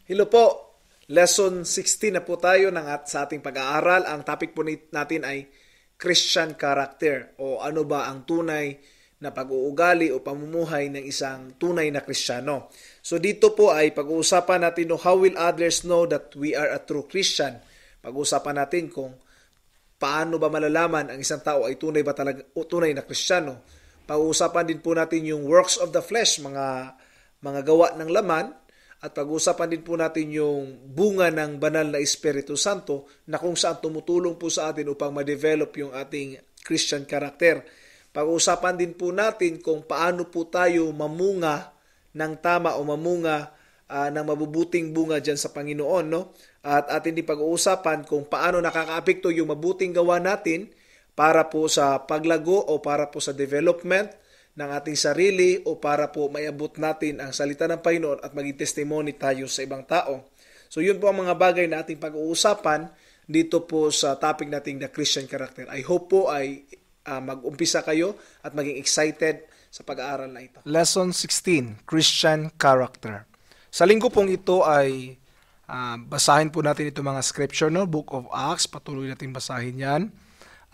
Hello po, lesson 16 na po tayo sa ating pag-aaral. Ang topic po natin ay Christian character o ano ba ang tunay na pag-uugali o pamumuhay ng isang tunay na Kristiyano. So dito po ay pag-uusapan natin how will others know that we are a true Christian. Pag-uusapan natin kung paano ba malalaman ang isang tao ay tunay ba talaga o tunay na Kristiyano. Pag-uusapan din po natin yung works of the flesh, mga gawa ng laman. At pag-usapan din po natin yung bunga ng banal na Espiritu Santo na kung saan tumutulong po sa atin upang ma-develop yung ating Christian character. Pag-usapan din po natin kung paano po tayo mamunga ng tama o mamunga ng mabubuting bunga dyan sa Panginoon. No? At atin din pag-uusapan kung paano nakakaapekto yung mabuting gawa natin para po sa paglago o para po sa development ng ating sarili o para po maiabot natin ang salita ng Panginoon at maging testimony tayo sa ibang tao. So yun po ang mga bagay na ating pag-uusapan dito po sa topic nating the Christian character. I hope po ay mag-umpisa kayo at maging excited sa pag-aaral na ito. Lesson 16, Christian character. Sa linggo pong ito ay basahin po natin itong mga scripture, no? Book of Acts, patuloy natin basahin yan.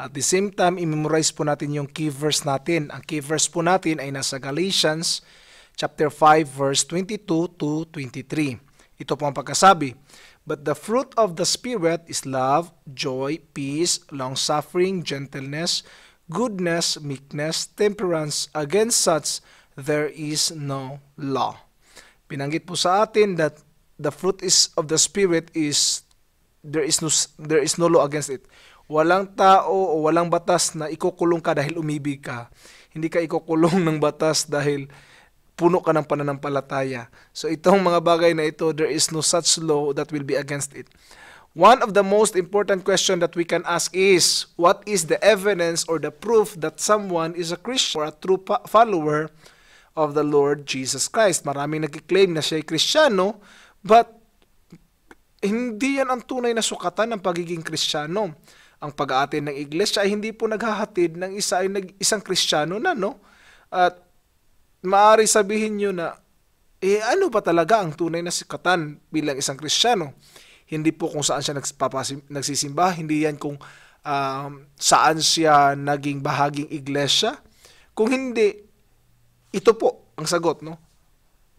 At the same time, i-memorize po natin yung key verse natin. Ang key verse po natin ay nasa Galatians chapter 5 verse 22 to 23. Ito po ang pagkasabi. But the fruit of the Spirit is love, joy, peace, long-suffering, gentleness, goodness, meekness, temperance. Against such there is no law. Pinanggit po sa atin that the fruit of the Spirit is there is no law against it. Walang tao o walang batas na ikukulong ka dahil umibig ka. Hindi ka ikukulong ng batas dahil puno ka ng pananampalataya. So itong mga bagay na ito, there is no such law that will be against it. One of the most important question that we can ask is, what is the evidence or the proof that someone is a Christian or a true follower of the Lord Jesus Christ? Maraming nagkiklaim na siya ay Kristiyano, but hindi yan ang tunay na sukatan ng pagiging Kristiyano. Ang pag-aatin ng iglesia ay hindi po naghahatid ng isang Kristiyano na, no? At maaari sabihin nyo na, ano ba talaga ang tunay na sikatan bilang isang Kristiyano? Hindi po kung saan siya nagsisimba, hindi yan kung saan siya naging bahaging iglesia. Kung hindi, ito po ang sagot, no?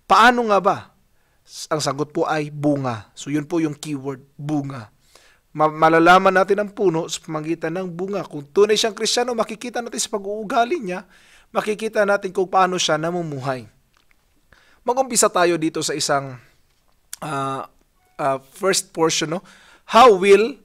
Paano nga ba? Ang sagot po ay bunga. So yun po yung keyword, bunga. Malalaman natin ang puno sa pamamagitan ng bunga. Kung tunay siyang Kristiyano, makikita natin sa pag-uugali niya, makikita natin kung paano siya namumuhay. Mag-umpisa tayo dito sa isang first portion. No? How will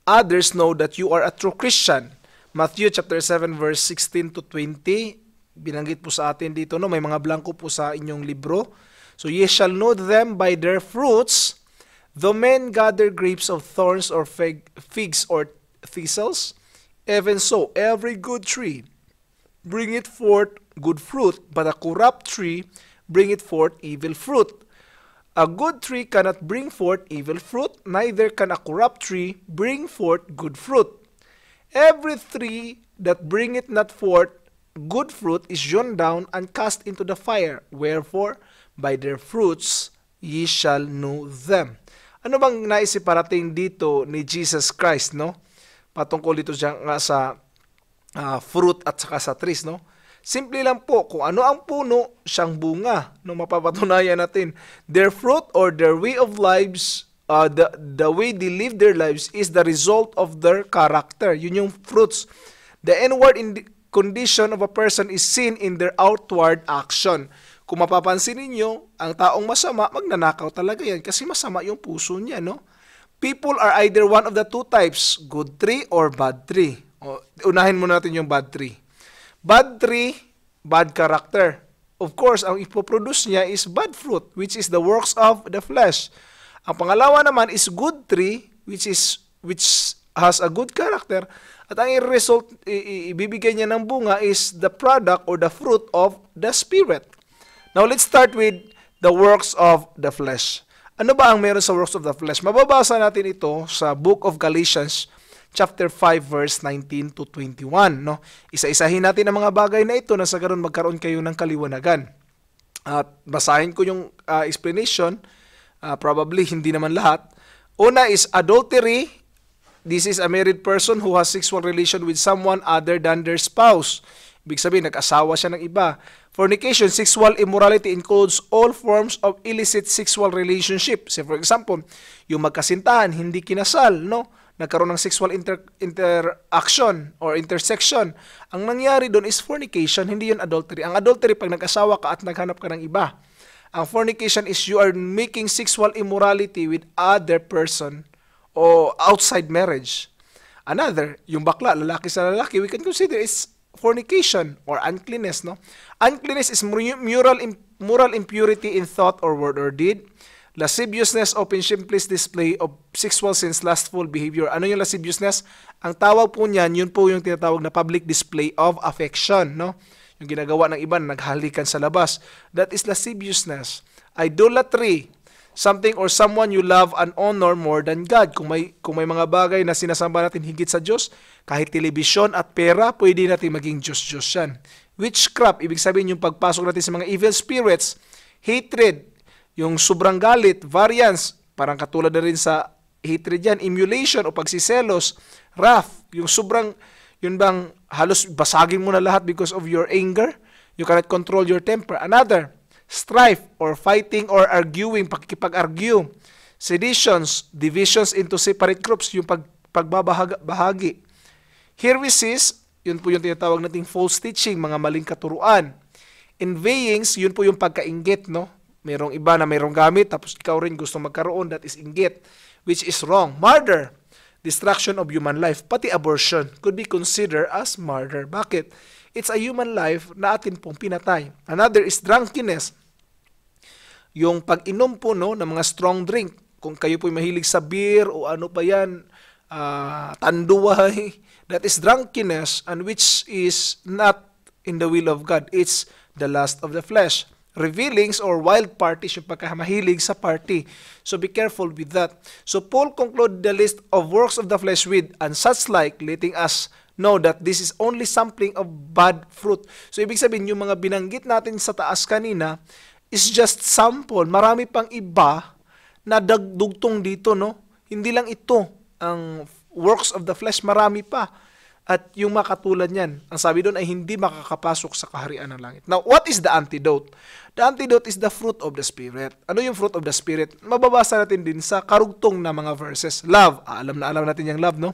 others know that you are a true Christian? Matthew chapter 7 verse 16 to 20. Binanggit po sa atin dito. No? May mga blanco po sa inyong libro. So, ye shall know them by their fruits. Though men gather grapes of thorns or figs or thistles, even so every good tree bringeth forth good fruit, but a corrupt tree bringeth forth evil fruit. A good tree cannot bring forth evil fruit, neither can a corrupt tree bring forth good fruit. Every tree that bringeth not forth good fruit is hewn down and cast into the fire. Wherefore, by their fruits ye shall know them. Ano bang naisiparating dito ni Jesus Christ, no? Patungkol dito nga sa fruit at saka sa trees, no? Simple lang po, kung ano ang puno, siyang bunga. No, mapapatunayan natin. Their fruit or their way of lives, the way they live their lives is the result of their character. Yun yung fruits. The inward condition of a person is seen in their outward action. Kung mapapansin ninyo, ang taong masama, magnanakaw talaga yan kasi masama yung puso niya, no? People are either one of the two types, good tree or bad tree. Unahin muna natin yung bad tree. Bad tree, bad character. Of course, ang ipoproduce niya is bad fruit, which is the works of the flesh. Ang pangalawa naman is good tree, which has a good character. At ang result, ibibigay niya ng bunga is the product or the fruit of the Spirit. Now, let's start with the works of the flesh. Ano ba ang meron sa works of the flesh? Mababasa natin ito sa Book of Galatians, chapter 5, verse 19 to 21. No? Isa-isahin natin ang mga bagay na ito na sa ganon magkaroon kayo ng kaliwanagan. At basahin ko yung explanation Probably hindi naman lahat. Una is adultery. This is a married person who has sexual relation with someone other than their spouse. Ibig sabihin, nag-asawa siya ng iba. Fornication, sexual immorality includes all forms of illicit sexual relationship. Say for example, yung magkasintahan, hindi kinasal, no? Nagkaroon ng sexual interaction or intersection. Ang nangyari doon is fornication, hindi yun adultery. Ang adultery, pag nag-asawa ka at naghanap ka ng iba. Ang fornication is you are making sexual immorality with other person o outside marriage. Another, yung bakla, lalaki sa lalaki, we can consider is fornication or uncleanness, no? Uncleanness is moral impurity in thought or word or deed. Lasciviousness, open shameless display of sexual sins, lustful behavior. Ano yung lasciviousness? Ang tawag po niyan, yun po yung tinatawag na public display of affection, no? Yung ginagawa ng iba na naghalikan sa labas. That is lasciviousness. Idolatry, something or someone you love and honor more than God. Kung may mga bagay na sinasamba natin higit sa Diyos, kahit telebisyon at pera, pwede natin maging Diyos-Diyos yan. Witchcraft, ibig sabihin yung pagpasok natin sa mga evil spirits. Hatred, yung sobrang galit. Variance, parang katulad na rin sa hatred yan. Emulation o pagsiselos. Wrath, yung sobrang, yun bang halos basagin mo na lahat because of your anger? You cannot control your temper. Another, strife or fighting or arguing, pakikipag-argue. Seditions, divisions into separate groups, yung pagbabahagi. Heresies, yun po yung tinatawag nating false teaching, mga maling katuruan. Envyings, yun po yung pagkainggit, no? Merong iba na merong gamit, tapos ikaw rin gusto magkaroon, that is inggit, which is wrong. Murder, destruction of human life, pati abortion could be considered as murder. Bakit? It's a human life na atin pong pinatay. Another is drunkenness. Yung pag-inom po, no, ng mga strong drink. Kung kayo po mahilig sa beer o ano pa yan, tanduay, that is drunkenness, and which is not in the will of God. It's the lust of the flesh. Revealings or wild parties, yung pagkamahilig sa party. So be careful with that. So Paul concluded the list of works of the flesh with and such like, letting us know that this is only sampling of bad fruit. So ibig sabihin, yung mga binanggit natin sa taas kanina is just sample. Marami pang iba na dagdugtong dito, no? Hindi lang ito ang works of the flesh, marami pa. At yung makatulad niyan, ang sabi doon ay hindi makakapasok sa kaharian ng langit. Now, what is the antidote? The antidote is the fruit of the Spirit. Ano yung fruit of the Spirit? Mababasa natin din sa karugtong na mga verses. Love. Alam natin yung love, no?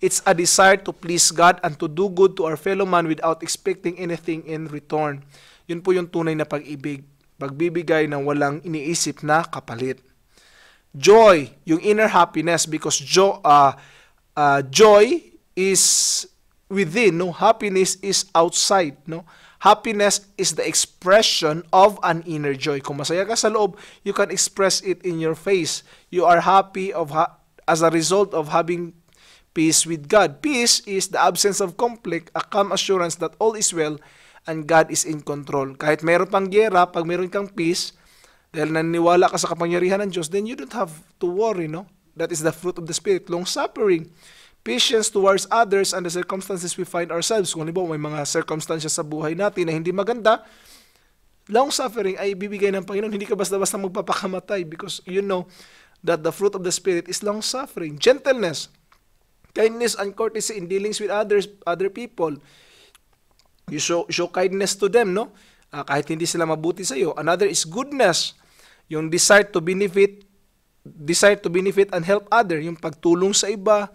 It's a desire to please God and to do good to our fellow man without expecting anything in return. Yun po yung tunay na pag-ibig. Pagbibigay ng walang iniisip na kapalit. Joy, yung inner happiness, because joy is within, no? Happiness is outside, no? Happiness is the expression of an inner joy. Kung masaya ka sa loob, you can express it in your face. You are happy as a result of having peace with God. Peace is the absence of conflict, a calm assurance that all is well and God is in control. Kahit meron pang gyera, pag meron kang peace, dahil naniniwala ka sa kapangyarihan ng Diyos, then you don't have to worry, no? That is the fruit of the Spirit. Long-suffering, patience towards others and the circumstances we find ourselves. Kung halimbawa may mga circumstances sa buhay natin na hindi maganda, long-suffering ay bibigay ng Panginoon. Hindi ka basta-basta magpapakamatay because you know that the fruit of the Spirit is long-suffering. Gentleness, kindness and courtesy in dealings with other people. You show kindness to them, no? Kahit hindi sila mabuti sa iyo. Another is goodness, yung desire to benefit and help other, yung pagtulong sa iba,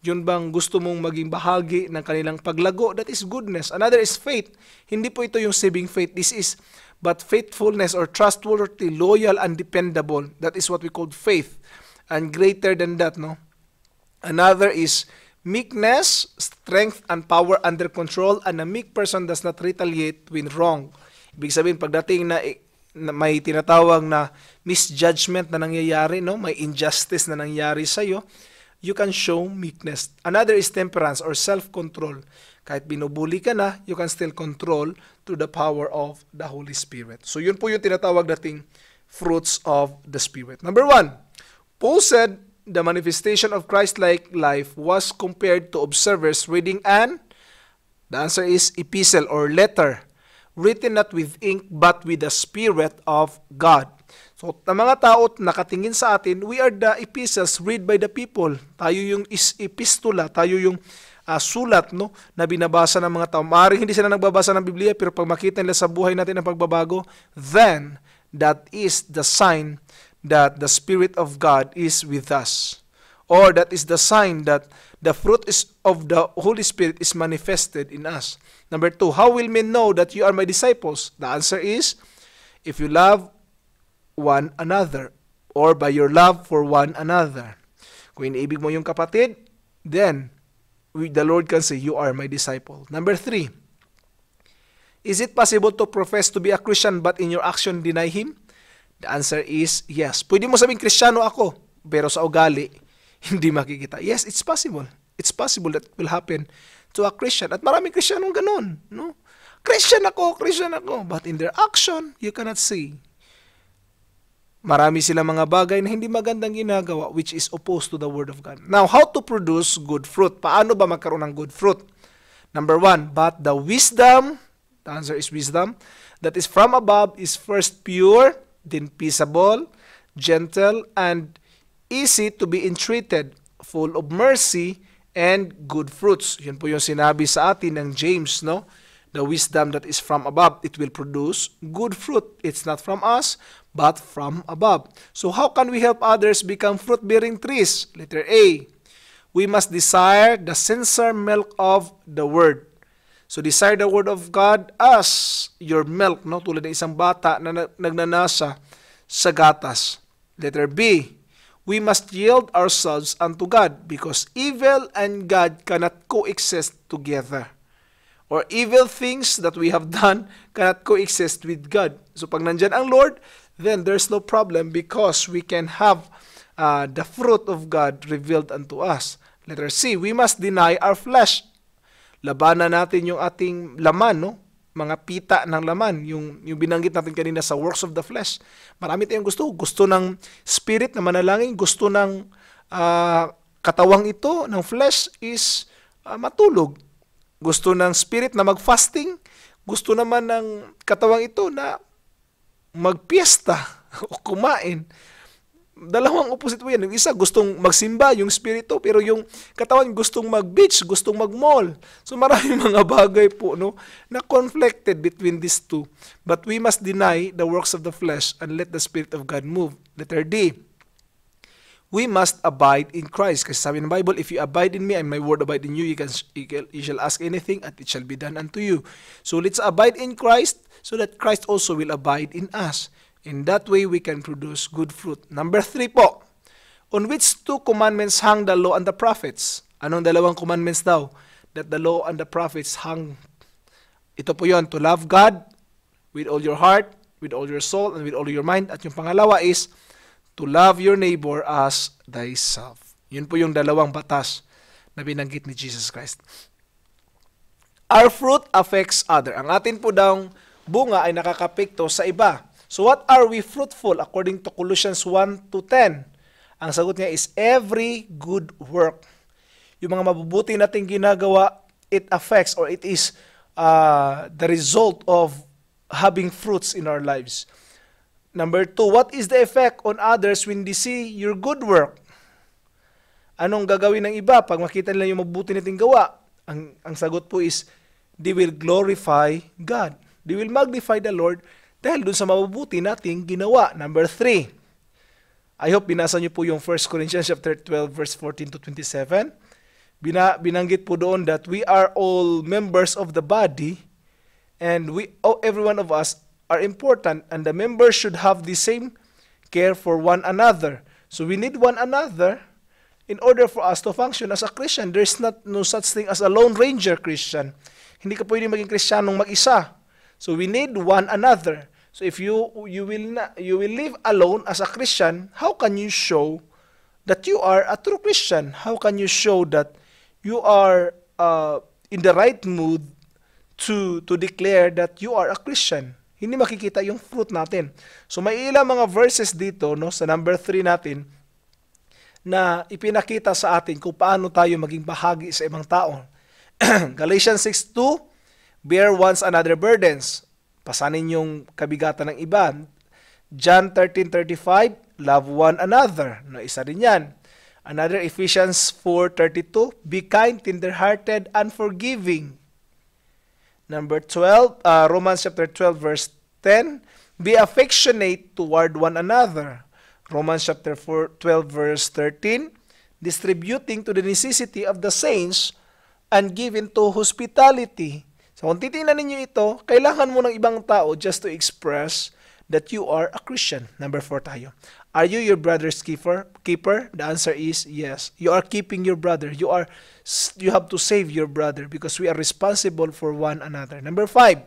yun bang gusto mong maging bahagi ng kanilang paglago, that is goodness. Another is faith. Hindi po ito yung saving faith. This is but faithfulness or trustworthy, loyal, and dependable. That is what we call faith. And greater than that, no? Another is meekness, strength, and power under control, and a meek person does not retaliate when wrong. Ibig sabihin, pagdating na may tinatawag na misjudgment na nangyayari, no? May injustice na nangyayari sa'yo, you can show meekness. Another is temperance or self-control. Kahit binubuli ka na, you can still control through the power of the Holy Spirit. So yun po yung tinatawag nating fruits of the Spirit. Number 1, Paul said the manifestation of Christ-like life was compared to observers reading the answer is epistle or letter, written not with ink but with the Spirit of God. So, ang mga tao nakatingin sa atin, we are the epistles read by the people. Tayo yung epistola, tayo yung sulat, no, na binabasa ng mga tao. Maaaring hindi sila nagbabasa ng Biblia, pero pag makita nila sa buhay natin ang pagbabago, then that is the sign that the Spirit of God is with us. Or that is the sign that the fruit of the Holy Spirit is manifested in us. Number 2, how will men know that you are my disciples? The answer is, if you love one another, or by your love for one another. Kung iniibig mo yung kapatid, then the Lord can say, you are my disciple. Number 3, is it possible to profess to be a Christian but in your action deny Him? The answer is yes. Pwede mo sabing Kristiyano ako, pero sa ugali, hindi makikita. Yes, it's possible. It's possible that it will happen to a Christian. At maraming Kristiyanong ganun. No? Christian ako. But in their action, you cannot see. Marami silang mga bagay na hindi magandang ginagawa which is opposed to the Word of God. Now, how to produce good fruit? Paano ba magkaroon ng good fruit? Number 1, but the wisdom, the answer is wisdom, that is from above is first pure, then peaceable, gentle, and easy to be entreated, full of mercy and good fruits. Yun po yung sinabi sa atin ng James, no? The wisdom that is from above, it will produce good fruit. It's not from us, but from above. So how can we help others become fruit-bearing trees? Letter A, we must desire the sincere milk of the Word. So desire the Word of God as your milk, no? Tulad ng isang bata na nagnanasa sa gatas. Letter B, we must yield ourselves unto God because evil and God cannot coexist together. Or evil things that we have done cannot coexist with God. So pag nandyan ang Lord, then there's no problem because we can have the fruit of God revealed unto us. Letter C, we must deny our flesh. Labanan natin yung ating laman, no? Mga pita ng laman, yung binanggit natin kanina sa works of the flesh. Marami tayong gusto ng spirit na manalangin, gusto ng katawang ito, ng flesh is matulog. Gusto ng spirit na mag-fasting, gusto naman ng katawang ito na magpiesta o kumain. Dalawang opposite po yan. Yung isa gustong magsimba, yung spirito, pero yung katawan gustong mag-beach, gustong mag-mall. So maraming mga bagay po, no, na conflicted between these two. But we must deny the works of the flesh and let the Spirit of God move. Letter D, we must abide in Christ. Kasi sabi ng Bible, if you abide in me and my word abide in you, you shall ask anything and it shall be done unto you. So let's abide in Christ so that Christ also will abide in us. In that way, we can produce good fruit. Number 3 po, on which 2 commandments hang the law and the prophets? Anong dalawang commandments daw that the law and the prophets hang? Ito po yon, to love God with all your heart, with all your soul, and with all your mind. At yung pangalawa is to love your neighbor as thyself. Yun po yung dalawang batas na binanggit ni Jesus Christ. Our fruit affects other. Ang atin po daw bunga ay nakakapekto sa iba. So what are we fruitful according to Colossians 1:10? Ang sagot niya is every good work. Yung mga mabubuti nating ginagawa, it affects or it is the result of having fruits in our lives. Number 2, what is the effect on others when they see your good work? Anong gagawin ng iba pag makita nila yung mabubuti nating gawa? Ang sagot po is they will glorify God. They will magnify the Lord dahil dun sa mabubuti nating ginawa. Number 3, I hope binasa niyo po yung 1 Corinthians chapter 12 verse 14 to 27. Binanggit po doon that we are all members of the body and every one of us are important and the members should have the same care for one another. So we need one another in order for us to function as a Christian. There's no such thing as a Lone Ranger Christian. Hindi ka pwede maging Kristiyanong mag-isa. So we need one another. So if you will live alone as a Christian, how can you show that you are a true Christian? How can you show that you are in the right mood to declare that you are a Christian? Hindi makikita yung fruit natin. So may ilang mga verses dito, no, sa number 3 natin na ipinakita sa atin kung paano tayo maging bahagi sa ibang tao. Galatians 6:2, bear one another burdens. Pasanin yung kabigatan ng iba. John 13:35, love one another. No, isa din yan. Another, Ephesians 4:32, be kind, tender-hearted, and forgiving. Number 12, Romans chapter 12 verse 10, be affectionate toward one another. Romans chapter 12 verse 13, distributing to the necessity of the saints and giving to hospitality. So kung titingnan ninyo ito, kailangan mo ng ibang tao just to express that you are a Christian. Number 4 tayo. Are you your brother's keeper? The answer is yes. You are keeping your brother. You have to save your brother because we are responsible for one another. Number 5.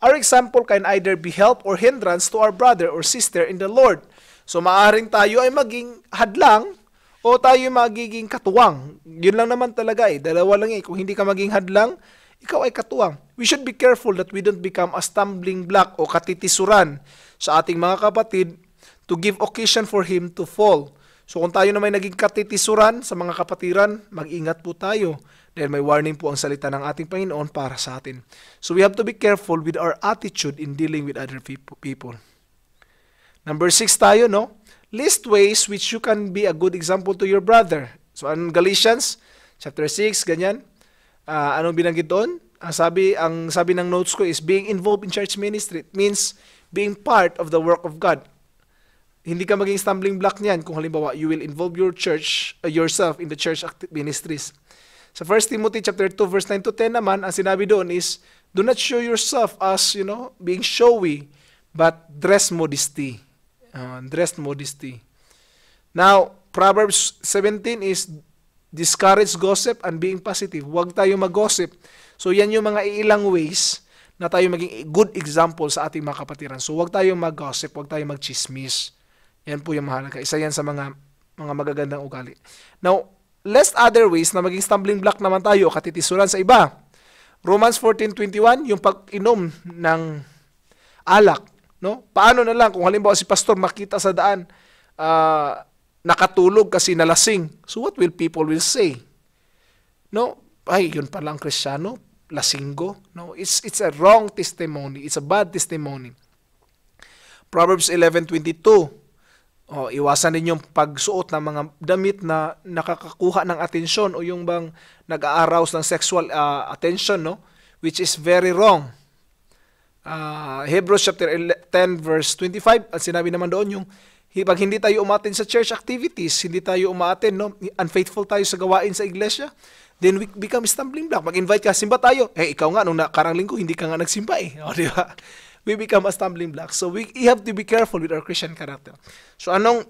Our example can either be help or hindrance to our brother or sister in the Lord. So maaring tayo ay maging hadlang o tayo magiging katuwang. Yun lang naman talaga eh. Dalawa lang eh. Kung hindi ka maging hadlang, ikaw ay katuwang. We should be careful that we don't become a stumbling block o katitisuran sa ating mga kapatid to give occasion for him to fall. So kung tayo na may naging katitisuran sa mga kapatiran, mag-ingat po tayo. Dahil may warning po ang salita ng ating Panginoon para sa atin. So we have to be careful with our attitude in dealing with other people. Number 6 tayo, no? List ways which you can be a good example to your brother. So ang Galatians chapter 6, ganyan. Anong binanggit doon? Ang sabi ng notes ko is being involved in church ministry. It means being part of the work of God. Hindi ka maging stumbling block niyan kung halimbawa you will involve your church, yourself in the church ministries. Sa 1 Timothy chapter 2 verse 9 to 10 naman, ang sinabi doon is, do not show yourself as, being showy, but dress modesty. Dress modesty. Now, Proverbs 17 is discourage gossip and being positive. Huwag tayo mag-gossip. So, yan yung mga ilang ways na tayo maging good example sa ating mga kapatiran. So, huwag tayo mag-gossip, huwag tayo mag-chismis. Yan po yung mahalaga. Isa yan sa mga magagandang ugali. Now, lest other ways na maging stumbling block naman tayo, katitisuran sa iba. Romans 14:21, yung pag-inom ng alak. No? Paano na lang kung halimbawa si pastor makita sa daan, nakatulog kasi nalasing. So what will people will say? No? Ay, yun pala ang Kristiyano, lasinggo. No? It's a wrong testimony. It's a bad testimony. Proverbs 11:22. Iwasan din yung pagsuot ng mga damit na nakakakuha ng atensyon o yung bang nag-arouse ng sexual attention, no? Which is very wrong. Hebrews chapter 10 verse 25, at sinabi naman doon yung pag hindi tayo umaten sa church activities, hindi tayo umaten, no? Unfaithful tayo sa gawain sa iglesia, then we become stumbling block. Mag-invite ka, simba tayo. Ikaw nga, nung nakarang linggo, hindi ka nga nagsimba eh. Di ba? We become a stumbling block. So we have to be careful with our Christian character. So anong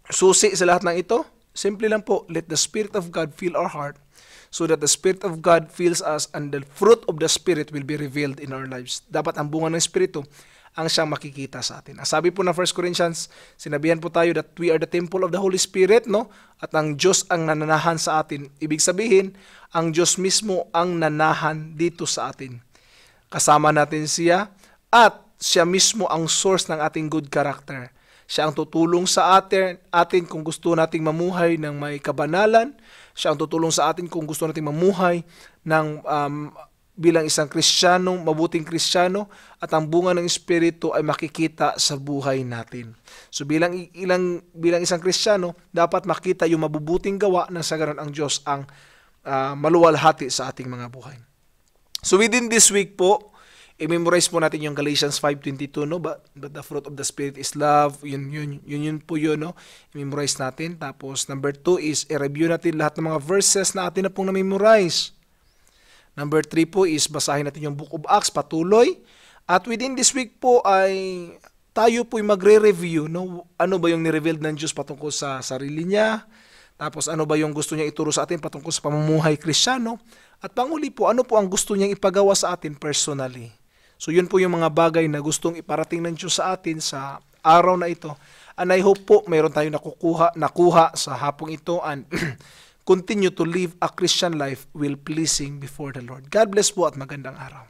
susi sa lahat ng ito? Simply lang po, let the Spirit of God fill our heart so that the Spirit of God fills us and the fruit of the Spirit will be revealed in our lives. Dapat ang bunga ng Espiritu ang siyang makikita sa atin. Sabi po ng 1 Corinthians, sinabihan po tayo that we are the temple of the Holy Spirit, no? At ang Diyos ang nananahan sa atin. Ibig sabihin, ang Diyos mismo ang nanahan dito sa atin. Kasama natin siya at siya mismo ang source ng ating good character. Siya ang tutulong sa atin kung gusto nating mamuhay ng may kabanalan. Siya ang tutulong sa atin kung gusto nating mamuhay ng bilang isang Kristiyano, mabuting Kristiyano, at ang bunga ng Espiritu ay makikita sa buhay natin. So bilang isang Kristiyano, dapat makita yung mabubuting gawa ng sa ganun ang Diyos ang maluwalhati sa ating mga buhay. So within this week po, i-memorize po natin yung Galatians 5:22, no? But the fruit of the Spirit is love. Yun po yun, no? I-memorize natin. Tapos, number 2 is, i-review natin lahat ng mga verses na atin na pong na-memorize. Number 3 po is, basahin natin yung Book of Acts, patuloy. At within this week po ay, tayo po'y magre-review, no? Ano ba yung ni-revealed ng Diyos patungkol sa sarili niya? Tapos, ano ba yung gusto niya ituro sa atin patungkol sa pamumuhay Kristiyano? At panguli po, ano po ang gusto niyang ipagawa sa atin personally? So yun po yung mga bagay na gustong iparating ng Diyos sa atin sa araw na ito. And I hope po mayroon tayong nakuha sa hapong ito and continue to live a Christian life well pleasing before the Lord. God bless po at magandang araw.